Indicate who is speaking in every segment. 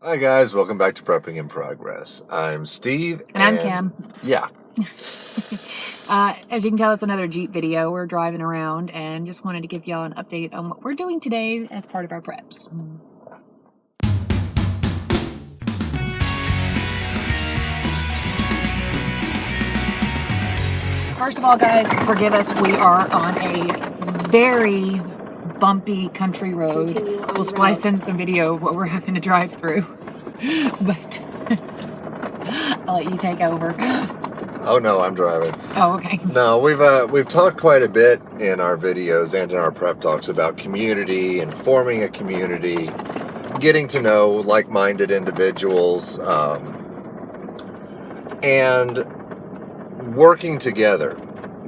Speaker 1: Hi guys, welcome back to Prepping in Progress. I'm Steve.
Speaker 2: And I'm Kim.
Speaker 1: Yeah.
Speaker 2: As you can tell, it's another Jeep video. We're driving around and just wanted to give y'all an update on what we're doing today as part of our preps. First of all, guys, forgive us. We are on a very bumpy country road. We'll splice in some video of what we're having to drive through. But I'll let you take over.
Speaker 1: Oh no, I'm driving.
Speaker 2: Oh, okay.
Speaker 1: No, we've talked quite a bit in our videos and in our prep talks about community and forming a community, getting to know like-minded individuals, and working together,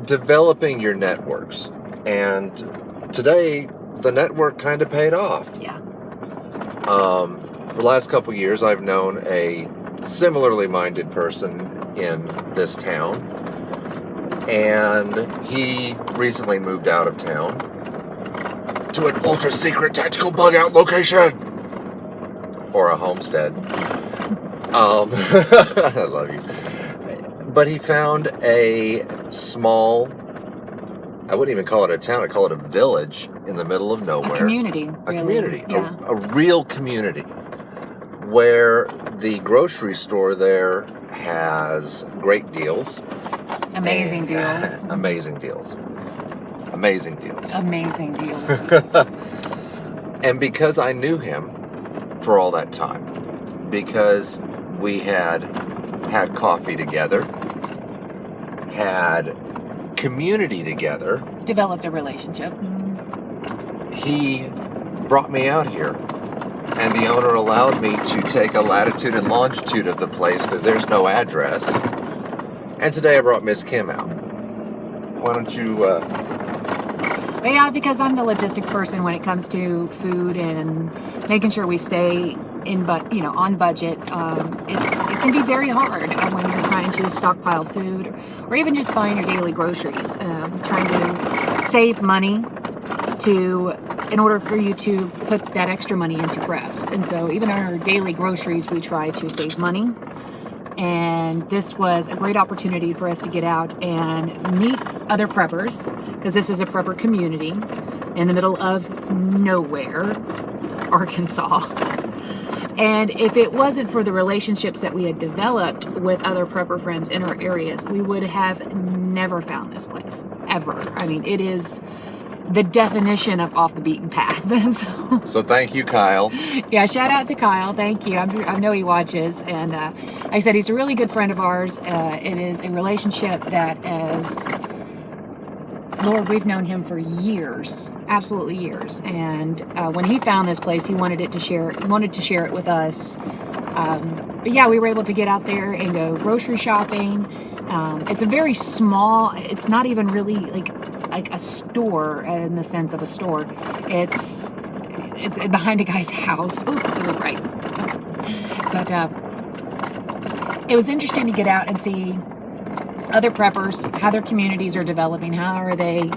Speaker 1: developing your networks. And today, the network kind of paid off.
Speaker 2: Yeah.
Speaker 1: For the last couple years, I've known a similarly minded person in this town, and he recently moved out of town to an ultra secret tactical bug out location, or a homestead. I love you. But he found a small, I wouldn't even call it a town, I'd call it a village in the middle of nowhere.
Speaker 2: A community.
Speaker 1: A
Speaker 2: really.
Speaker 1: community.
Speaker 2: Yeah.
Speaker 1: A real community, where the grocery store there has great deals.
Speaker 2: Amazing deals.
Speaker 1: Amazing deals. Amazing deals.
Speaker 2: Amazing deals.
Speaker 1: And because I knew him for all that time, because we had coffee together, had community together,
Speaker 2: Developed a relationship.
Speaker 1: he brought me out here. And the owner allowed me to take a latitude and longitude of the place because there's no address. And today I brought Miss Kim out. Why don't you...
Speaker 2: Yeah, because I'm the logistics person when it comes to food and making sure we stay on budget. It can be very hard when you're trying to stockpile food or even just buying your daily groceries. Trying to save money in order for you to put that extra money into preps. And so even our daily groceries, we try to save money. And this was a great opportunity for us to get out and meet other preppers, because this is a prepper community in the middle of nowhere, Arkansas. And if it wasn't for the relationships that we had developed with other prepper friends in our areas, we would have never found this place, ever. I mean, it is the definition of off the beaten path. And
Speaker 1: so thank you, Kyle.
Speaker 2: Yeah, shout out to Kyle. Thank you. I know he watches. And like I said, he's a really good friend of ours. It is a relationship that Lord, we've known him for years, absolutely years. And when he found this place, he wanted to share it with us. But yeah, we were able to get out there and go grocery shopping. It's a very small, it's not even really like a store in the sense of a store. It's behind a guy's house. Oh, it's really bright. But it was interesting to get out and see other preppers, how their communities are developing, how are they,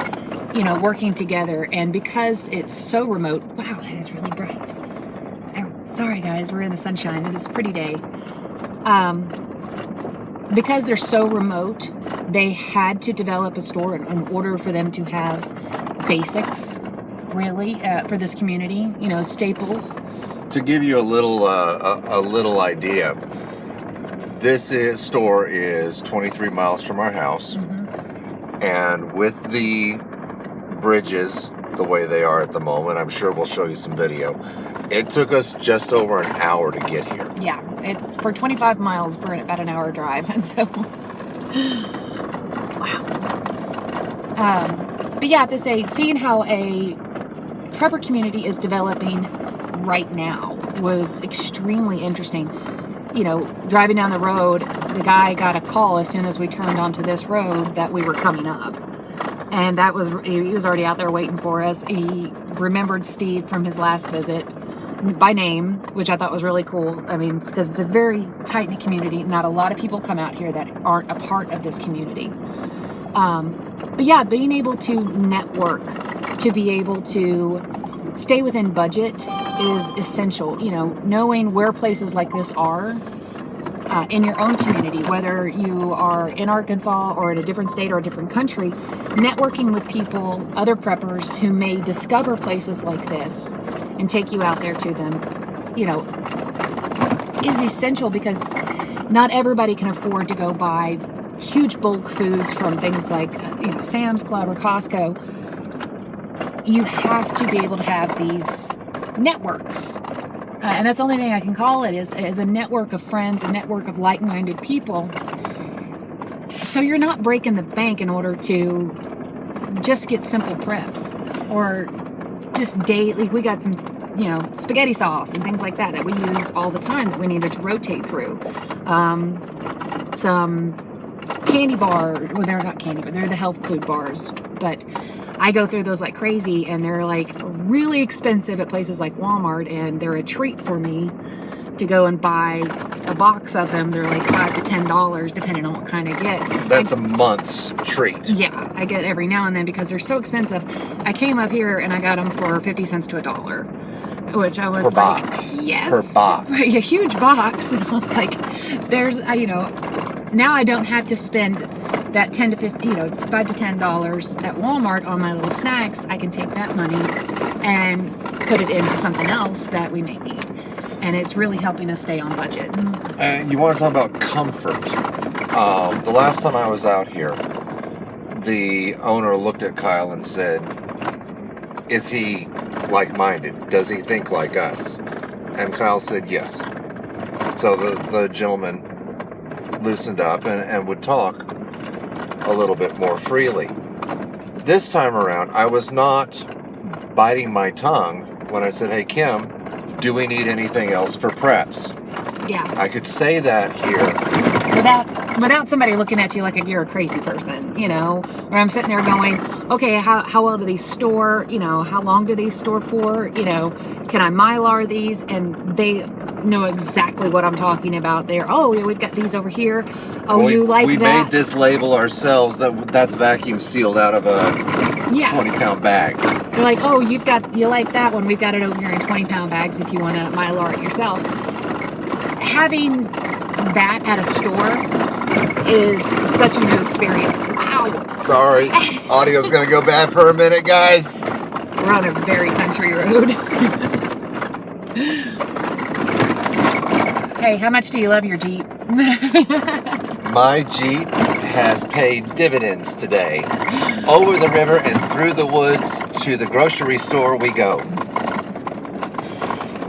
Speaker 2: working together. And because it's so remote, wow, that is really bright. Sorry guys, we're in the sunshine. It is a pretty day. Because they're so remote, they had to develop a store in order for them to have basics, really, for this community, staples.
Speaker 1: To give you a little idea, this store is 23 miles from our house. Mm-hmm. And with the bridges the way they are at the moment, I'm sure we'll show you some video, it took us just over an hour to get here.
Speaker 2: Yeah, it's for 25 miles for about an hour drive. And so, wow. But yeah, to say, seeing how a prepper community is developing right now was extremely interesting. Driving down the road, the guy got a call as soon as we turned onto this road that we were coming up. And he was already out there waiting for us. He remembered Steve from his last visit by name, which I thought was really cool. I mean, because it's a very tight-knit community. Not a lot of people come out here that aren't a part of this community. But yeah, being able to network, to be able to stay within budget is essential. You know, knowing where places like this are in your own community, whether you are in Arkansas or in a different state or a different country, networking with people, other preppers who may discover places like this and take you out there to them, you know, is essential, because not everybody can afford to go buy huge bulk foods from things like, you know, Sam's Club or Costco. You have to be able to have these networks. And that's the only thing I can call it, is a network of friends, a network of like-minded people. So you're not breaking the bank in order to just get simple preps or just daily. We got some, you know, spaghetti sauce and things like that we use all the time that we needed to rotate through. Some candy bar, well, they're not candy, but they're the health food bars. But I go through those like crazy, and they're like really expensive at places like Walmart, and they're a treat for me to go and buy a box of them. They're like $5 to $10 depending on what kind I get.
Speaker 1: That's a month's treat.
Speaker 2: Yeah, I get every now and then because they're so expensive. I came up here and I got them for 50 cents to $1, which I was
Speaker 1: per
Speaker 2: like,
Speaker 1: box.
Speaker 2: Yes,
Speaker 1: per box,
Speaker 2: a huge box. And I was like, there's, you know, now I don't have to spend that $10 to $5 to $10 at Walmart on my little snacks. I can take that money and put it into something else that we may need. And it's really helping us stay on budget.
Speaker 1: You want to talk about comfort. The last time I was out here, the owner looked at Kyle and said, is he like-minded? Does he think like us? And Kyle said yes. So the gentleman loosened up and would talk a little bit more freely. This time around, I was not biting my tongue when I said, hey, Kim, do we need anything else for preps?
Speaker 2: Yeah.
Speaker 1: I could say that here.
Speaker 2: Without somebody looking at you like you're a crazy person, you know, where I'm sitting there going, okay, how well do these store, you know, how long do these store for, you know, can I Mylar these? And they know exactly what I'm talking about there. Oh, yeah, we've got these over here. Oh, well, you like that?
Speaker 1: We made this label ourselves. That's vacuum sealed out of a 20-pound bag.
Speaker 2: They're like, oh, you like that one. We've got it over here in 20-pound bags if you want to Mylar it yourself. Having that at a store is such a new experience. Wow. Sorry.
Speaker 1: Audio's going to go bad for a minute, guys.
Speaker 2: We're on a very country road. Hey, how much do you love your Jeep?
Speaker 1: My Jeep has paid dividends today. Over the river and through the woods to the grocery store we go.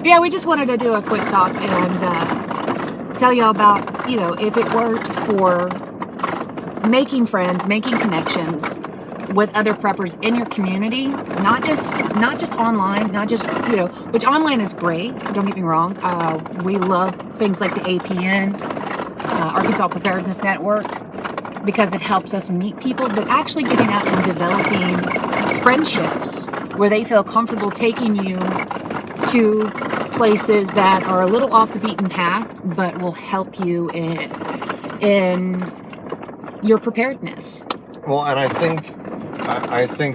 Speaker 2: Yeah, we just wanted to do a quick talk and tell you about, you know, if it weren't for making friends, making connections with other preppers in your community, not just online, not just, you know, which online is great, don't get me wrong. We love things like the APN, Arkansas Preparedness Network, because it helps us meet people, but actually getting out and developing friendships where they feel comfortable taking you to places that are a little off the beaten path, but will help you in your preparedness.
Speaker 1: Well, and I think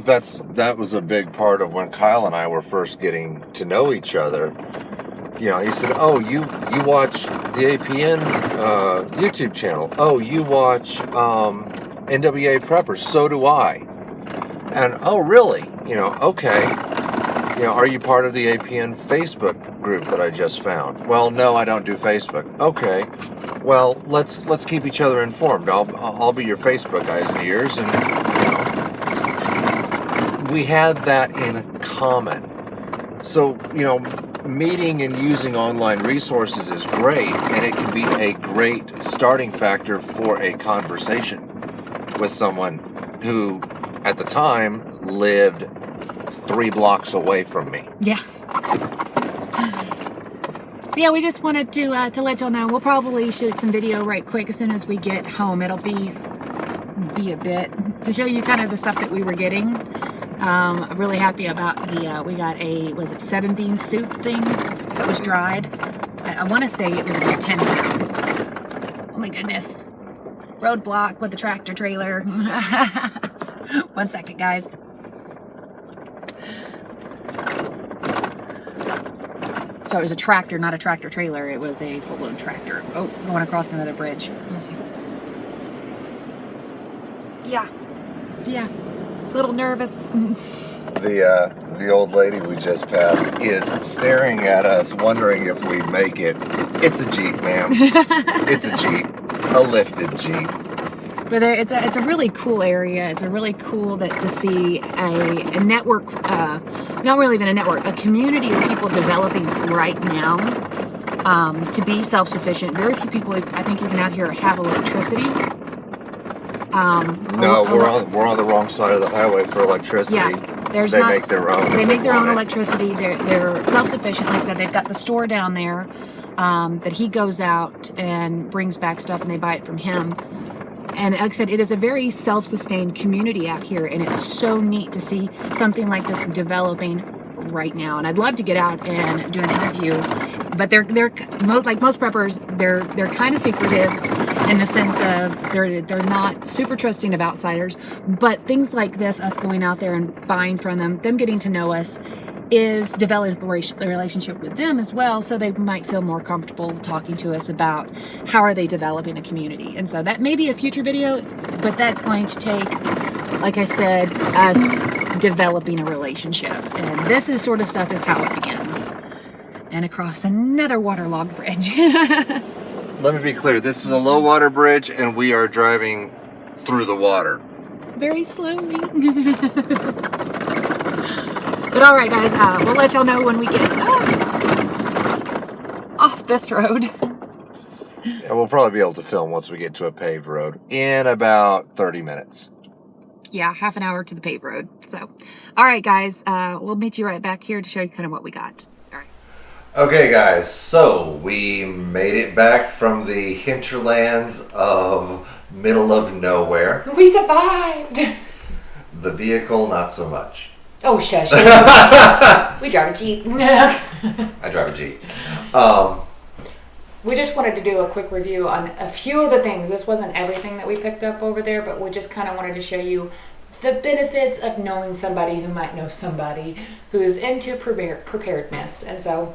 Speaker 1: that was a big part of when Kyle and I were first getting to know each other. You know, he said, oh, you watch the APN YouTube channel. Oh, you watch NWA Preppers. So do I. And, oh, really? You know, okay. You know, are you part of the APN Facebook group that I just found? Well, no, I don't do Facebook. Okay. Well, let's keep each other informed. I'll be your Facebook eyes and ears, and you know, we had that in common. So, you know, meeting and using online resources is great, and it can be a great starting factor for a conversation with someone who, at the time, lived 3 blocks away from me.
Speaker 2: Yeah. Yeah, we just wanted to let y'all know. We'll probably shoot some video right quick as soon as we get home. It'll be a bit to show you kind of the stuff that we were getting. I'm really happy about the, we got a, was it 7-bean soup thing that was dried? I want to say it was about 10 pounds. Oh my goodness. Roadblock with the tractor trailer. 1 second, guys. So it was a tractor, not a tractor trailer. It was a full load tractor. Oh, going across another bridge. Let's see. Yeah. Yeah. A little nervous.
Speaker 1: The old lady we just passed is staring at us, wondering if we'd make it. It's a Jeep, ma'am. It's a Jeep. A lifted Jeep.
Speaker 2: But it's a really cool area. It's a really cool to see a network, not really even a network, a community of people developing right now to be self-sufficient. Very few people, I think, even out here have electricity.
Speaker 1: No, we're on the wrong side of the highway for electricity.
Speaker 2: Yeah,
Speaker 1: they make their own.
Speaker 2: They make their own electricity. They're self-sufficient. Like I said, they've got the store down there that he goes out and brings back stuff, and they buy it from him. And like I said, it is a very self-sustained community out here, and it's so neat to see something like this developing right now. And I'd love to get out and do an interview, but they're like most preppers, they're kind of secretive in the sense of they're not super trusting of outsiders. But things like this, us going out there and buying from them getting to know us, is developing a relationship with them as well, so they might feel more comfortable talking to us about how are they developing a community. And so that may be a future video, but that's going to take, like I said, us developing a relationship. And this is sort of stuff is how it begins. And across another waterlogged bridge.
Speaker 1: Let me be clear, this is a low water bridge and we are driving through the water.
Speaker 2: Very slowly. But all right, guys, we'll let y'all know when we get off this road.
Speaker 1: Yeah, we'll probably be able to film once we get to a paved road in about 30 minutes.
Speaker 2: Yeah, half an hour to the paved road. So, all right, guys, we'll meet you right back here to show you kind of what we got. All right.
Speaker 1: Okay, guys, so we made it back from the hinterlands of middle of nowhere.
Speaker 2: We survived.
Speaker 1: The vehicle, not so much.
Speaker 2: Oh, shush. We drive a Jeep.
Speaker 1: I drive a Jeep.
Speaker 2: We just wanted to do a quick review on a few of the things. This wasn't everything that we picked up over there, but we just kind of wanted to show you the benefits of knowing somebody who might know somebody who is into preparedness. And so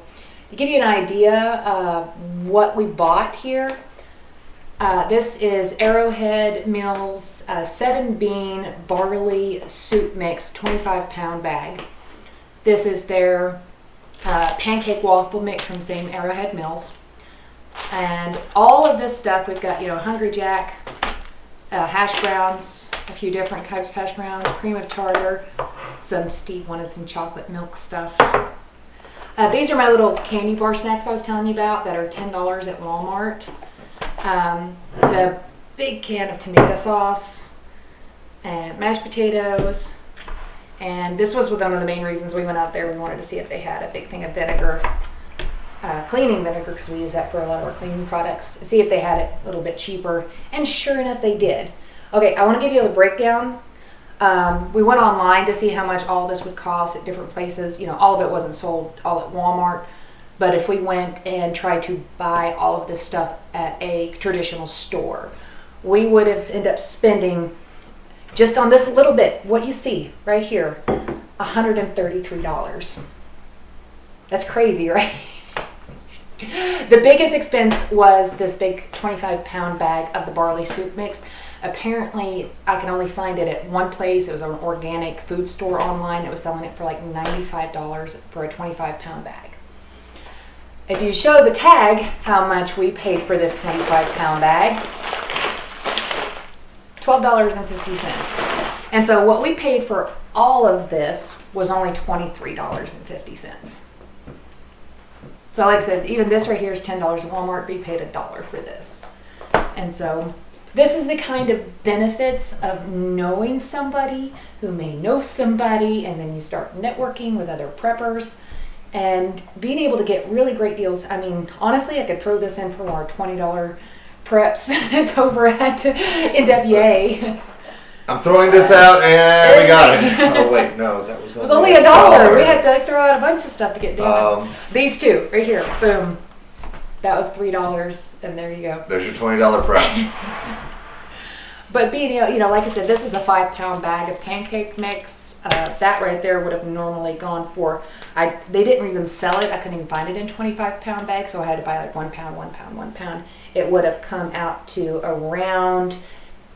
Speaker 2: to give you an idea of what we bought here, this is Arrowhead Mills 7-bean barley soup mix, 25-pound bag. This is their pancake waffle mix from the same Arrowhead Mills. And all of this stuff, we've got, Hungry Jack, hash browns, a few different types of hash browns, cream of tartar, Steve wanted some chocolate milk stuff. These are my little candy bar snacks I was telling you about that are $10 at Walmart. It's a big can of tomato sauce and mashed potatoes, and this was one of the main reasons we went out there. We wanted to see if they had a big thing of vinegar, cleaning vinegar, because we use that for a lot of our cleaning products, see if they had it a little bit cheaper, and sure enough they did. Okay, I want to give you the breakdown. We went online to see how much all this would cost at different places. All of it wasn't sold all at Walmart. But if we went and tried to buy all of this stuff at a traditional store, we would have ended up spending, just on this little bit, what you see right here, $133. That's crazy, right? The biggest expense was this big 25-pound bag of the barley soup mix. Apparently, I can only find it at one place. It was an organic food store online that was selling it for like $95 for a 25-pound bag. If you show the tag how much we paid for this 25-pound bag, $12.50. And so what we paid for all of this was only $23.50. So like I said, even this right here is $10 at Walmart. We paid $1 for this. And so this is the kind of benefits of knowing somebody who may know somebody, and then you start networking with other preppers and being able to get really great deals. I mean, honestly, I could throw this in for our $20 preps. It's over at NWA.
Speaker 3: I'm throwing this out and we got it. Oh wait, no, that was.
Speaker 2: It was only $1. We had to throw out a bunch of stuff to get done. These two right here, boom. That was $3, and there you go.
Speaker 3: There's your $20 prep.
Speaker 2: But being, like I said, this is a 5-pound bag of pancake mix. That right there would have normally gone for, they didn't even sell it. I couldn't even find it in 25-pound bags, so I had to buy like 1 pound, 1 pound, 1 pound. It would have come out to around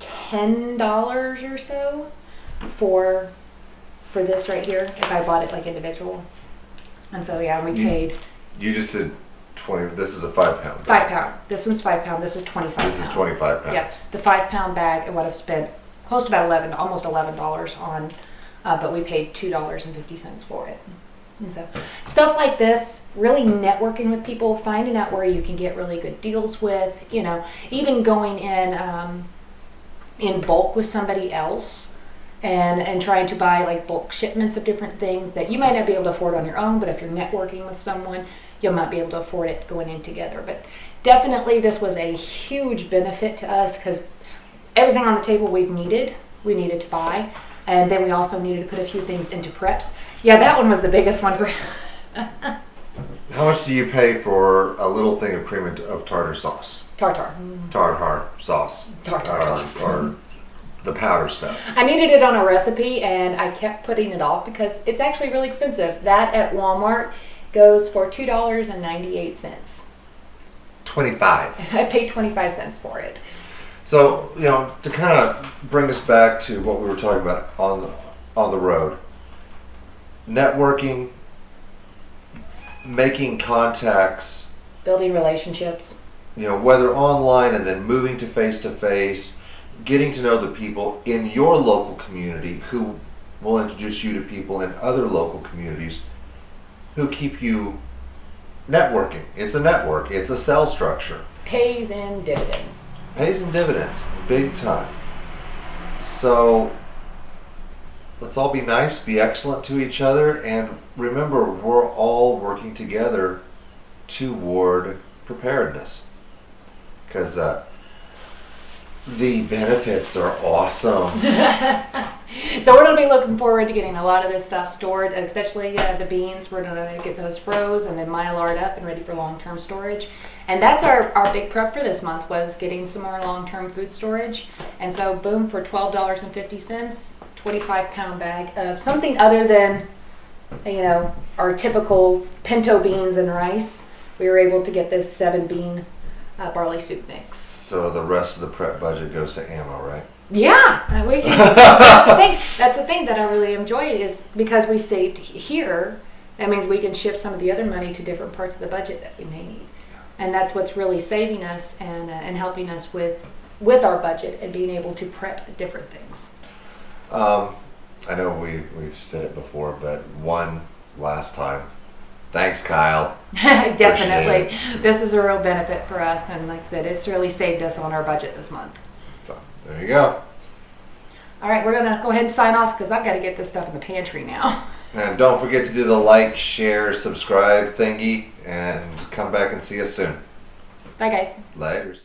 Speaker 2: $10 or so for this right here if I bought it like individual. And so yeah, we paid.
Speaker 3: You just said 20. This is a 5-pound.
Speaker 2: 5 pound. This one's 5 pound. This is 25.
Speaker 3: This is 25 pounds.
Speaker 2: Yes, the 5-pound bag. It would have spent close to about almost $11 on, but we paid $2.50 for it. And so stuff like this, really networking with people, finding out where you can get really good deals with, even going in bulk with somebody else and trying to buy like bulk shipments of different things that you might not be able to afford on your own, but if you're networking with someone, you might be able to afford it going in together. But definitely this was a huge benefit to us because everything on the table we needed to buy. And then we also needed to put a few things into preps. Yeah, that one was the biggest one.
Speaker 3: How much do you pay for a little thing of cream of tartar sauce?
Speaker 2: Tartar
Speaker 3: sauce.
Speaker 2: Tartar sauce.
Speaker 3: Or the powder stuff.
Speaker 2: I needed it on a recipe and I kept putting it off because it's actually really expensive. That at Walmart goes for $2.98.
Speaker 3: 25.
Speaker 2: I paid 25 cents for it.
Speaker 3: So, to kind of bring us back to what we were talking about on the road, networking, making contacts,
Speaker 2: building relationships,
Speaker 3: whether online and then moving to face, getting to know the people in your local community who will introduce you to people in other local communities who keep you networking. It's a network. It's a cell structure.
Speaker 2: Pays in dividends.
Speaker 3: Pays and dividends, big time. So let's all be nice, be excellent to each other, and remember we're all working together toward preparedness. Because the benefits are awesome.
Speaker 2: So we're going to be looking forward to getting a lot of this stuff stored, especially the beans. We're going to get those froze and then Mylar'd up and ready for long-term storage. And that's our big prep for this month, was getting some more long-term food storage. And so boom, for $12.50, 25-pound bag of something other than, our typical pinto beans and rice. We were able to get this 7-bean barley soup mix.
Speaker 3: So the rest of the prep budget goes to ammo, right?
Speaker 2: Yeah, we can. That's the thing that I really enjoy is because we saved here. That means we can shift some of the other money to different parts of the budget that we may need, and that's what's really saving us and helping us with our budget and being able to prep different things.
Speaker 3: I know we've said it before, but one last time. Thanks, Kyle.
Speaker 2: Definitely. This is a real benefit for us, and like I said, it's really saved us on our budget this month.
Speaker 3: So, there you go.
Speaker 2: All right, we're going to go ahead and sign off because I've got to get this stuff in the pantry now.
Speaker 3: And don't forget to do the like, share, subscribe thingy, and come back and see us soon.
Speaker 2: Bye, guys.
Speaker 3: Laters.